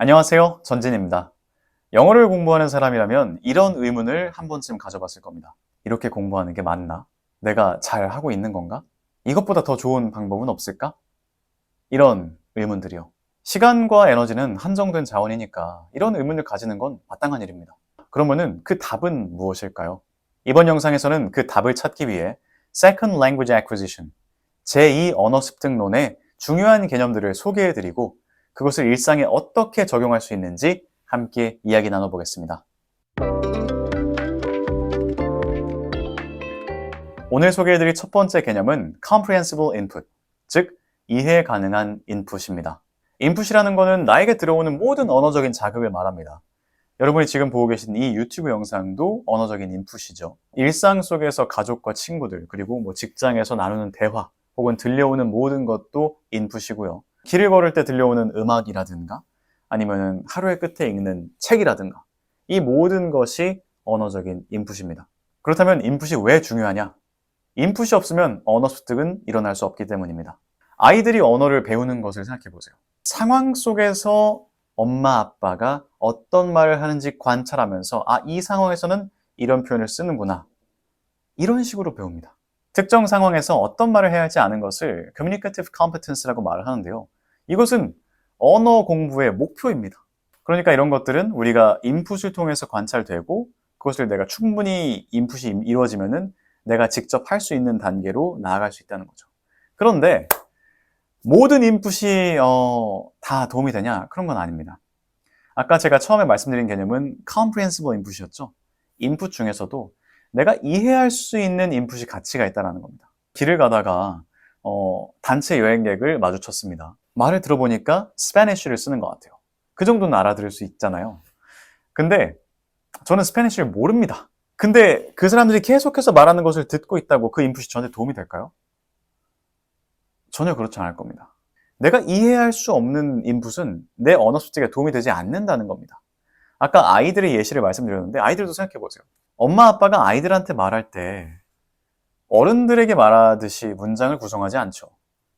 안녕하세요. 전진입니다. 영어를 공부하는 사람이라면 이런 의문을 한 번쯤 가져봤을 겁니다. 이렇게 공부하는 게 맞나? 내가 잘 하고 있는 건가? 이것보다 더 좋은 방법은 없을까? 이런 의문들이요. 시간과 에너지는 한정된 자원이니까 이런 의문을 가지는 건 마땅한 일입니다. 그러면은 그 답은 무엇일까요? 이번 영상에서는 그 답을 찾기 위해 Second Language Acquisition, 제2 언어 습득론의 중요한 개념들을 소개해드리고 그것을 일상에 어떻게 적용할 수 있는지 함께 이야기 나눠보겠습니다. 오늘 소개해드릴 첫 번째 개념은 Comprehensible Input, 즉 이해 가능한 인풋입니다. 인풋이라는 것은 나에게 들어오는 모든 언어적인 자극을 말합니다. 여러분이 지금 보고 계신 이 유튜브 영상도 언어적인 인풋이죠. 일상 속에서 가족과 친구들, 그리고 직장에서 나누는 대화, 혹은 들려오는 모든 것도 인풋이고요. 길을 걸을 때 들려오는 음악이라든가 아니면 하루의 끝에 읽는 책이라든가 이 모든 것이 언어적인 인풋입니다. 그렇다면 인풋이 왜 중요하냐? 인풋이 없으면 언어 습득은 일어날 수 없기 때문입니다. 아이들이 언어를 배우는 것을 생각해 보세요. 상황 속에서 엄마 아빠가 어떤 말을 하는지 관찰하면서 이 상황에서는 이런 표현을 쓰는구나. 이런 식으로 배웁니다. 특정 상황에서 어떤 말을 해야 할지 아는 것을 Communicative Competence라고 말을 하는데요. 이것은 언어 공부의 목표입니다. 그러니까 이런 것들은 우리가 인풋을 통해서 관찰되고 그것을 내가 충분히 인풋이 이루어지면은 내가 직접 할 수 있는 단계로 나아갈 수 있다는 거죠. 그런데 모든 인풋이 다 도움이 되냐? 그런 건 아닙니다. 아까 제가 처음에 말씀드린 개념은 Comprehensible Input이었죠. 인풋 중에서도 내가 이해할 수 있는 인풋이 가치가 있다는 겁니다. 길을 가다가 단체 여행객을 마주쳤습니다. 말을 들어보니까 스페니쉬를 쓰는 것 같아요. 그 정도는 알아들을 수 있잖아요. 근데 저는 스페니쉬를 모릅니다. 근데 그 사람들이 계속해서 말하는 것을 듣고 있다고 그 인풋이 저한테 도움이 될까요? 전혀 그렇지 않을 겁니다. 내가 이해할 수 없는 인풋은 내 언어 습득에 도움이 되지 않는다는 겁니다. 아까 아이들의 예시를 말씀드렸는데 아이들도 생각해 보세요. 엄마 아빠가 아이들한테 말할 때 어른들에게 말하듯이 문장을 구성하지 않죠.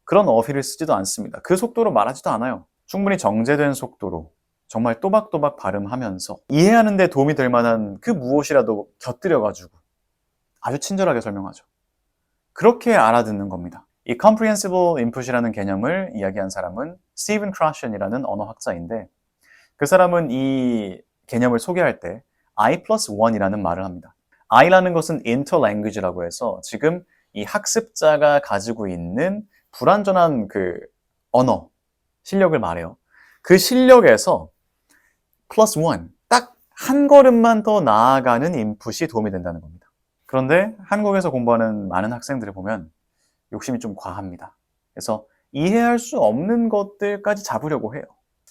그런 어휘를 쓰지도 않습니다. 그 속도로 말하지도 않아요. 충분히 정제된 속도로 정말 또박또박 발음하면서 이해하는 데 도움이 될 만한 그 무엇이라도 곁들여가지고 아주 친절하게 설명하죠. 그렇게 알아듣는 겁니다. 이 Comprehensible Input이라는 개념을 이야기한 사람은 스티븐 크라션이라는 언어학자인데 그 사람은 이 개념을 소개할 때 I+1이라는 말을 합니다. I라는 것은 interlanguage라고 해서 지금 이 학습자가 가지고 있는 불완전한 그 언어 실력을 말해요. 그 실력에서 +1, 딱 한 걸음만 더 나아가는 인풋이 도움이 된다는 겁니다. 그런데 한국에서 공부하는 많은 학생들을 보면 욕심이 좀 과합니다. 그래서 이해할 수 없는 것들까지 잡으려고 해요.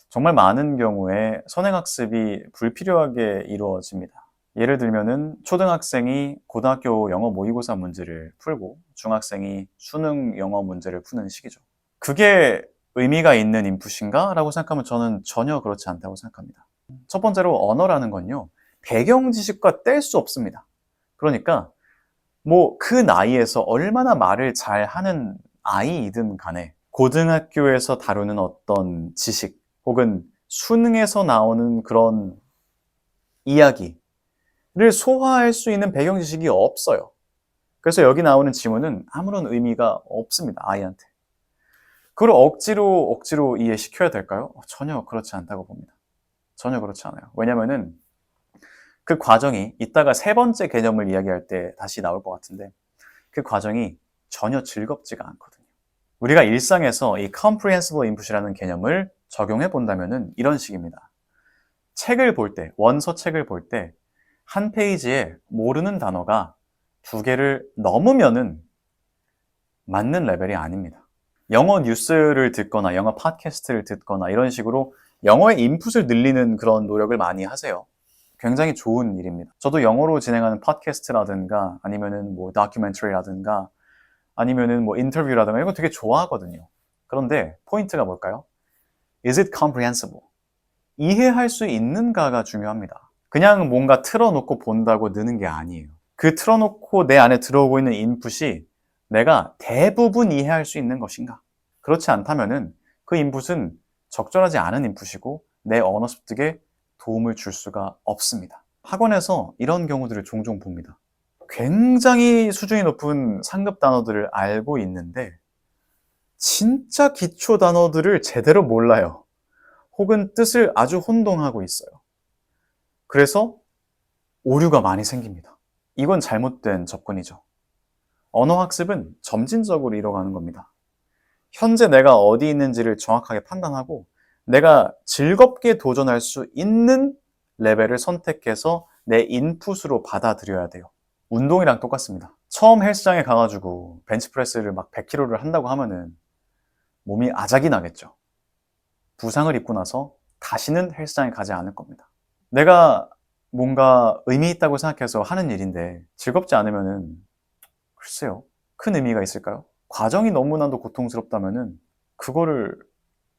정말 많은 경우에 선행학습이 불필요하게 이루어집니다. 예를 들면은 초등학생이 고등학교 영어 모의고사 문제를 풀고 중학생이 수능 영어 문제를 푸는 시기죠. 그게 의미가 있는 인풋인가? 라고 생각하면 저는 전혀 그렇지 않다고 생각합니다. 첫 번째로 언어라는 건요, 배경 지식과 뗄 수 없습니다. 그러니까 그 나이에서 얼마나 말을 잘하는 아이이든 간에 고등학교에서 다루는 어떤 지식 혹은 수능에서 나오는 그런 이야기를 소화할 수 있는 배경 지식이 없어요. 그래서 여기 나오는 지문은 아무런 의미가 없습니다. 아이한테. 그걸 억지로 이해시켜야 될까요? 전혀 그렇지 않다고 봅니다. 전혀 그렇지 않아요. 왜냐면은 그 과정이 이따가 세 번째 개념을 이야기할 때 다시 나올 것 같은데 그 과정이 전혀 즐겁지가 않거든요. 우리가 일상에서 이 comprehensible input이라는 개념을 적용해 본다면은 이런 식입니다. 책을 볼 때, 원서 책을 볼 때 한 페이지에 모르는 단어가 2개를 넘으면은 맞는 레벨이 아닙니다. 영어 뉴스를 듣거나 영어 팟캐스트를 듣거나 이런 식으로 영어의 인풋을 늘리는 그런 노력을 많이 하세요. 굉장히 좋은 일입니다. 저도 영어로 진행하는 팟캐스트라든가 아니면은 다큐멘터리라든가 아니면은 인터뷰라든가 이런 거 되게 좋아하거든요. 그런데 포인트가 뭘까요? Is it comprehensible? 이해할 수 있는가가 중요합니다. 그냥 뭔가 틀어놓고 본다고 느는 게 아니에요. 그 틀어놓고 내 안에 들어오고 있는 인풋이 내가 대부분 이해할 수 있는 것인가? 그렇지 않다면은 그 인풋은 적절하지 않은 인풋이고 내 언어 습득에 도움을 줄 수가 없습니다. 학원에서 이런 경우들을 종종 봅니다. 굉장히 수준이 높은 상급 단어들을 알고 있는데 진짜 기초 단어들을 제대로 몰라요. 혹은 뜻을 아주 혼동하고 있어요. 그래서 오류가 많이 생깁니다. 이건 잘못된 접근이죠. 언어학습은 점진적으로 이뤄가는 겁니다. 현재 내가 어디 있는지를 정확하게 판단하고 내가 즐겁게 도전할 수 있는 레벨을 선택해서 내 인풋으로 받아들여야 돼요. 운동이랑 똑같습니다. 처음 헬스장에 가가지고 벤치프레스를 막 100kg를 한다고 하면은 몸이 아작이 나겠죠. 부상을 입고 나서 다시는 헬스장에 가지 않을 겁니다. 내가 뭔가 의미 있다고 생각해서 하는 일인데 즐겁지 않으면은 글쎄요. 큰 의미가 있을까요? 과정이 너무나도 고통스럽다면은 그거를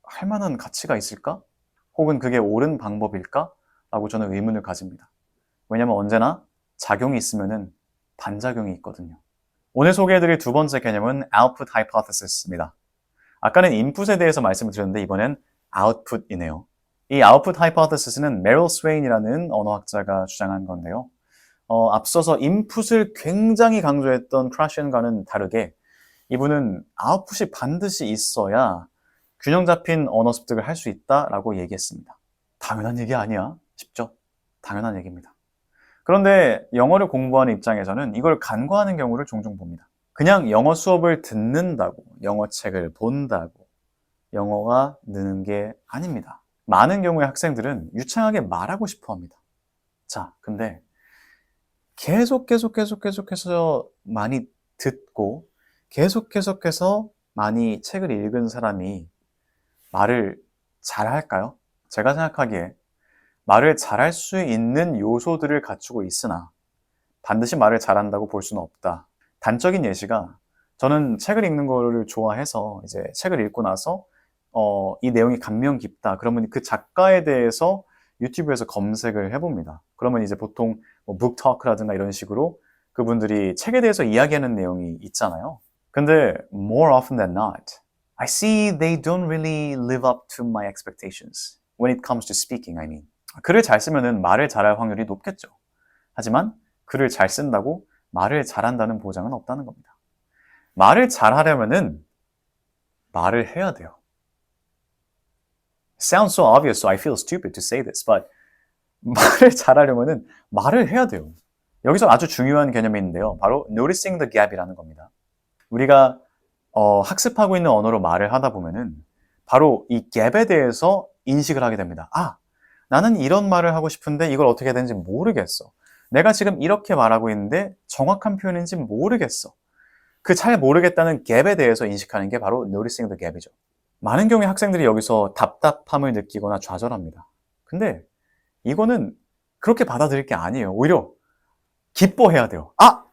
할 만한 가치가 있을까? 혹은 그게 옳은 방법일까? 라고 저는 의문을 가집니다. 왜냐면 언제나 작용이 있으면은 반작용이 있거든요. 오늘 소개해드릴 두 번째 개념은 Output Hypothesis입니다. 아까는 인풋에 대해서 말씀을 드렸는데 이번엔 Output이네요. 이 Output Hypothesis는 메릴 스웨인이라는 언어학자가 주장한 건데요. 앞서서 인풋을 굉장히 강조했던 크라시언과는 다르게 이분은 아웃풋이 반드시 있어야 균형 잡힌 언어 습득을 할 수 있다라고 얘기했습니다. 당연한 얘기 아니야 싶죠? 당연한 얘기입니다. 그런데 영어를 공부하는 입장에서는 이걸 간과하는 경우를 종종 봅니다. 그냥 영어 수업을 듣는다고, 영어 책을 본다고 영어가 느는 게 아닙니다. 많은 경우의 학생들은 유창하게 말하고 싶어 합니다. 자, 근데 계속해서 많이 듣고 계속해서 많이 책을 읽은 사람이 말을 잘할까요? 제가 생각하기에 말을 잘할 수 있는 요소들을 갖추고 있으나 반드시 말을 잘한다고 볼 수는 없다. 단적인 예시가 저는 책을 읽는 거를 좋아해서 이제 책을 읽고 나서 이 내용이 감명 깊다. 그러면 그 작가에 대해서 유튜브에서 검색을 해봅니다. 그러면 이제 보통 뭐 북토크라든가 이런 식으로 그분들이 책에 대해서 이야기하는 내용이 있잖아요. 근데 more often than not, I see they don't really live up to my expectations when it comes to speaking, I mean. 글을 잘 쓰면은 말을 잘할 확률이 높겠죠. 하지만 글을 잘 쓴다고 말을 잘한다는 보장은 없다는 겁니다. 말을 잘하려면은 말을 해야 돼요. Sounds so obvious, so I feel stupid to say this, but 말을 잘하려면은 말을 해야 돼요. 여기서 아주 중요한 개념이 있는데요. 바로 noticing the gap이라는 겁니다. 우리가 학습하고 있는 언어로 말을 하다 보면은 바로 이 갭에 대해서 인식을 하게 됩니다. 아, 나는 이런 말을 하고 싶은데 이걸 어떻게 해야 되는지 모르겠어. 내가 지금 이렇게 말하고 있는데 정확한 표현인지 모르겠어. 그 잘 모르겠다는 갭에 대해서 인식하는 게 바로 noticing the gap이죠. 많은 경우에 학생들이 여기서 답답함을 느끼거나 좌절합니다. 근데 이거는 그렇게 받아들일 게 아니에요. 오히려 기뻐해야 돼요. 아!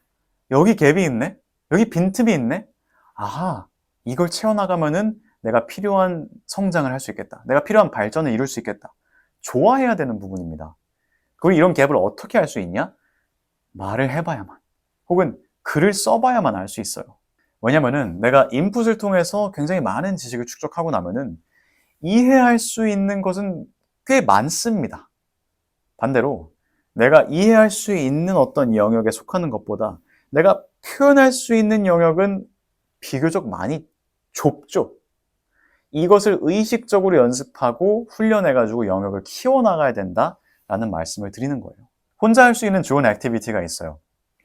여기 갭이 있네? 여기 빈틈이 있네? 아하, 이걸 채워나가면은 내가 필요한 성장을 할 수 있겠다. 내가 필요한 발전을 이룰 수 있겠다. 좋아해야 되는 부분입니다. 그리고 이런 갭을 어떻게 할 수 있냐? 말을 해봐야만. 혹은 글을 써봐야만 알 수 있어요. 왜냐면은 내가 인풋을 통해서 굉장히 많은 지식을 축적하고 나면은 이해할 수 있는 것은 꽤 많습니다. 반대로 내가 이해할 수 있는 어떤 영역에 속하는 것보다 내가 표현할 수 있는 영역은 비교적 많이 좁죠. 이것을 의식적으로 연습하고 훈련해가지고 영역을 키워나가야 된다라는 말씀을 드리는 거예요. 혼자 할 수 있는 좋은 액티비티가 있어요.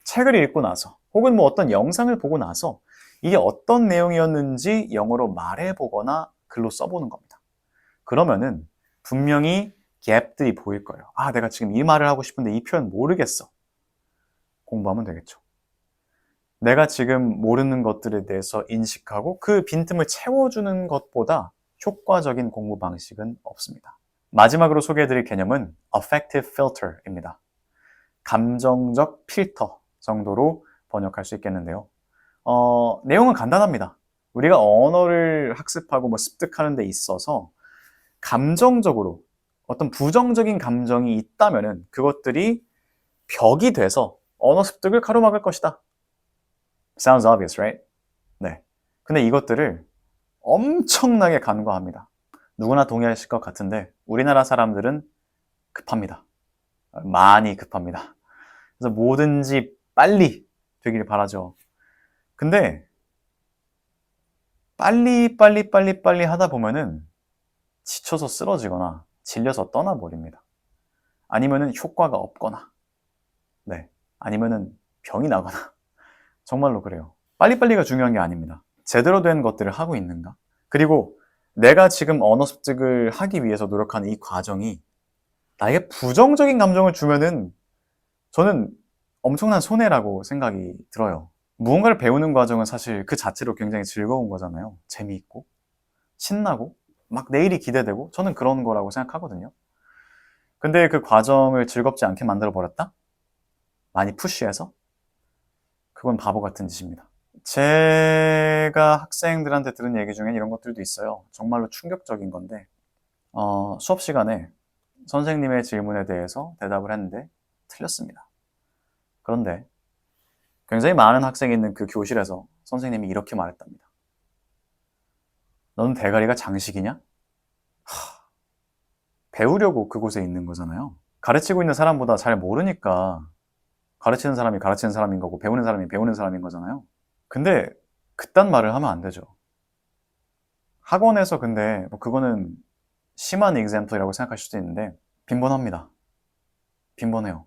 책을 읽고 나서 혹은 뭐 어떤 영상을 보고 나서 이게 어떤 내용이었는지 영어로 말해보거나 글로 써보는 겁니다. 그러면은 분명히 갭들이 보일 거예요. 아, 내가 지금 이 말을 하고 싶은데 이 표현 모르겠어. 공부하면 되겠죠. 내가 지금 모르는 것들에 대해서 인식하고 그 빈틈을 채워주는 것보다 효과적인 공부 방식은 없습니다. 마지막으로 소개해드릴 개념은 affective filter입니다. 감정적 필터 정도로 번역할 수 있겠는데요. 내용은 간단합니다. 우리가 언어를 학습하고 뭐 습득하는 데 있어서 감정적으로 어떤 부정적인 감정이 있다면은 그것들이 벽이 돼서 언어 습득을 가로막을 것이다. Sounds obvious, right? 네. 근데 이것들을 엄청나게 간과합니다. 누구나 동의하실 것 같은데 우리나라 사람들은 급합니다. 많이 급합니다. 그래서 뭐든지 빨리 되길 바라죠. 근데 빨리 하다 보면은 지쳐서 쓰러지거나 질려서 떠나버립니다. 아니면은 효과가 없거나, 네, 아니면은 병이 나거나. 정말로 그래요. 빨리빨리가 중요한 게 아닙니다. 제대로 된 것들을 하고 있는가? 그리고 내가 지금 언어 습득을 하기 위해서 노력하는 이 과정이 나에게 부정적인 감정을 주면은 저는 엄청난 손해라고 생각이 들어요. 무언가를 배우는 과정은 사실 그 자체로 굉장히 즐거운 거잖아요. 재미있고, 신나고, 막 내일이 기대되고, 저는 그런 거라고 생각하거든요. 근데 그 과정을 즐겁지 않게 만들어 버렸다? 많이 푸시해서? 그건 바보 같은 짓입니다. 제가 학생들한테 들은 얘기 중에 이런 것들도 있어요. 정말로 충격적인 건데, 수업 시간에 선생님의 질문에 대해서 대답을 했는데 틀렸습니다. 그런데 굉장히 많은 학생이 있는 그 교실에서 선생님이 이렇게 말했답니다. 너는 대가리가 장식이냐? 배우려고 그곳에 있는 거잖아요. 가르치고 있는 사람보다 잘 모르니까 가르치는 사람이 가르치는 사람인 거고 배우는 사람이 배우는 사람인 거잖아요. 근데 그딴 말을 하면 안 되죠. 학원에서 근데 뭐 그거는 심한 example이라고 생각하실 수도 있는데 빈번합니다. 빈번해요.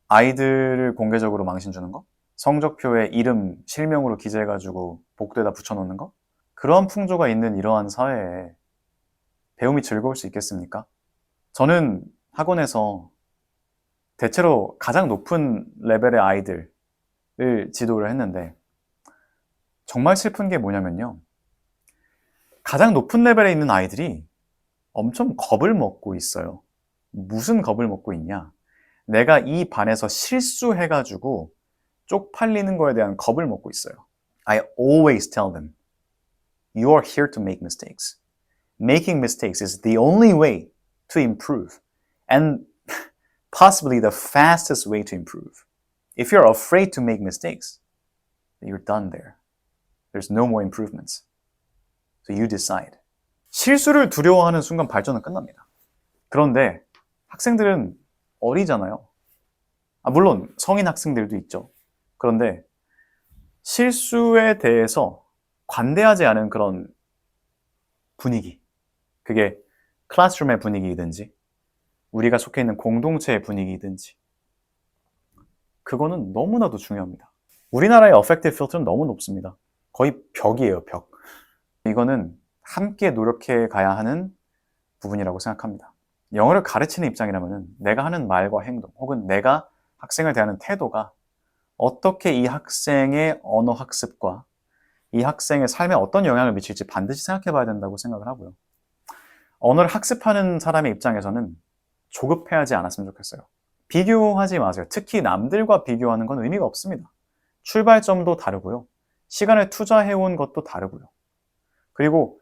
아이들을 공개적으로 망신 주는 거? 성적표에 이름, 실명으로 기재해가지고 복도에다 붙여놓는 거? 그러한 풍조가 있는 이러한 사회에 배움이 즐거울 수 있겠습니까? 저는 학원에서 대체로 가장 높은 레벨의 아이들을 지도를 했는데 정말 슬픈 게 뭐냐면요. 가장 높은 레벨에 있는 아이들이 엄청 겁을 먹고 있어요. 무슨 겁을 먹고 있냐? 내가 이 반에서 실수해가지고 쪽팔리는 거에 대한 겁을 먹고 있어요. I always tell them, you are here to make mistakes. Making mistakes is the only way to improve and possibly the fastest way to improve. If you're afraid to make mistakes, you're done there. There's no more improvements. So you decide. 실수를 두려워하는 순간 발전은 끝납니다. 그런데 학생들은 어리잖아요. 물론 성인 학생들도 있죠. 그런데 실수에 대해서 관대하지 않은 그런 분위기, 그게 클래스룸의 분위기이든지 우리가 속해 있는 공동체의 분위기이든지 그거는 너무나도 중요합니다. 우리나라의 affective filter는 너무 높습니다. 거의 벽이에요, 벽. 이거는 함께 노력해 가야 하는 부분이라고 생각합니다. 영어를 가르치는 입장이라면 내가 하는 말과 행동 혹은 내가 학생을 대하는 태도가 어떻게 이 학생의 언어 학습과 이 학생의 삶에 어떤 영향을 미칠지 반드시 생각해 봐야 된다고 생각을 하고요. 언어를 학습하는 사람의 입장에서는 조급해하지 않았으면 좋겠어요. 비교하지 마세요. 특히 남들과 비교하는 건 의미가 없습니다. 출발점도 다르고요. 시간을 투자해온 것도 다르고요. 그리고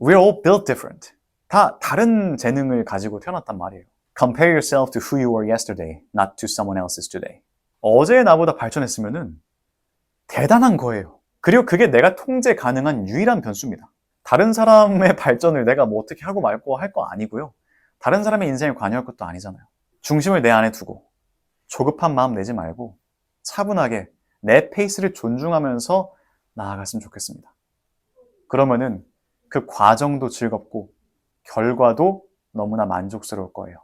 we're all built different. 다 다른 재능을 가지고 태어났단 말이에요. Compare yourself to who you were yesterday, not to someone else's today. 어제 나보다 발전했으면은 대단한 거예요. 그리고 그게 내가 통제 가능한 유일한 변수입니다. 다른 사람의 발전을 내가 뭐 어떻게 하고 말고 할 거 아니고요. 다른 사람의 인생에 관여할 것도 아니잖아요. 중심을 내 안에 두고 조급한 마음 내지 말고 차분하게 내 페이스를 존중하면서 나아갔으면 좋겠습니다. 그러면은 그 과정도 즐겁고 결과도 너무나 만족스러울 거예요.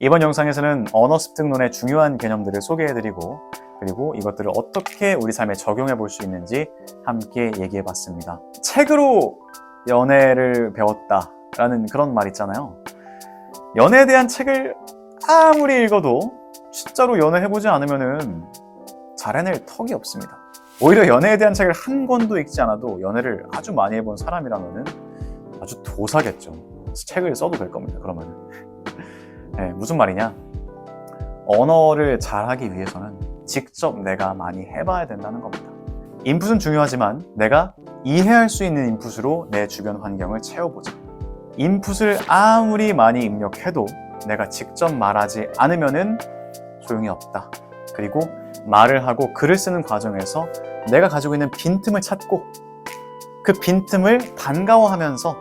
이번 영상에서는 언어 습득론의 중요한 개념들을 소개해드리고 그리고 이것들을 어떻게 우리 삶에 적용해 볼 수 있는지 함께 얘기해 봤습니다. 책으로 연애를 배웠다라는 그런 말 있잖아요. 연애에 대한 책을 아무리 읽어도 진짜로 연애해보지 않으면은 잘 해낼 턱이 없습니다. 오히려 연애에 대한 책을 한 권도 읽지 않아도 연애를 아주 많이 해본 사람이라면은 아주 도사겠죠. 책을 써도 될 겁니다. 그러면은. 네, 무슨 말이냐? 언어를 잘하기 위해서는 직접 내가 많이 해봐야 된다는 겁니다. 인풋은 중요하지만 내가 이해할 수 있는 인풋으로 내 주변 환경을 채워보자. 인풋을 아무리 많이 입력해도 내가 직접 말하지 않으면은 소용이 없다. 그리고 말을 하고 글을 쓰는 과정에서 내가 가지고 있는 빈틈을 찾고 그 빈틈을 반가워하면서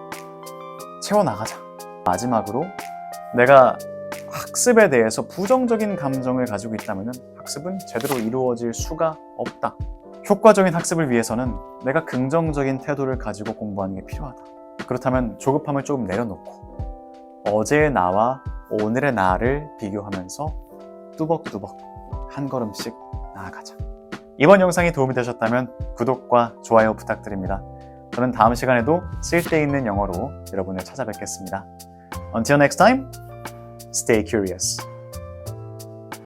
채워나가자. 마지막으로 내가 학습에 대해서 부정적인 감정을 가지고 있다면 학습은 제대로 이루어질 수가 없다. 효과적인 학습을 위해서는 내가 긍정적인 태도를 가지고 공부하는 게 필요하다. 그렇다면 조급함을 조금 내려놓고 어제의 나와 오늘의 나를 비교하면서 뚜벅뚜벅 한 걸음씩 나아가자. 이번 영상이 도움이 되셨다면 구독과 좋아요 부탁드립니다. 저는 다음 시간에도 쓸데있는 영어로 여러분을 찾아뵙겠습니다. Until next time, stay curious.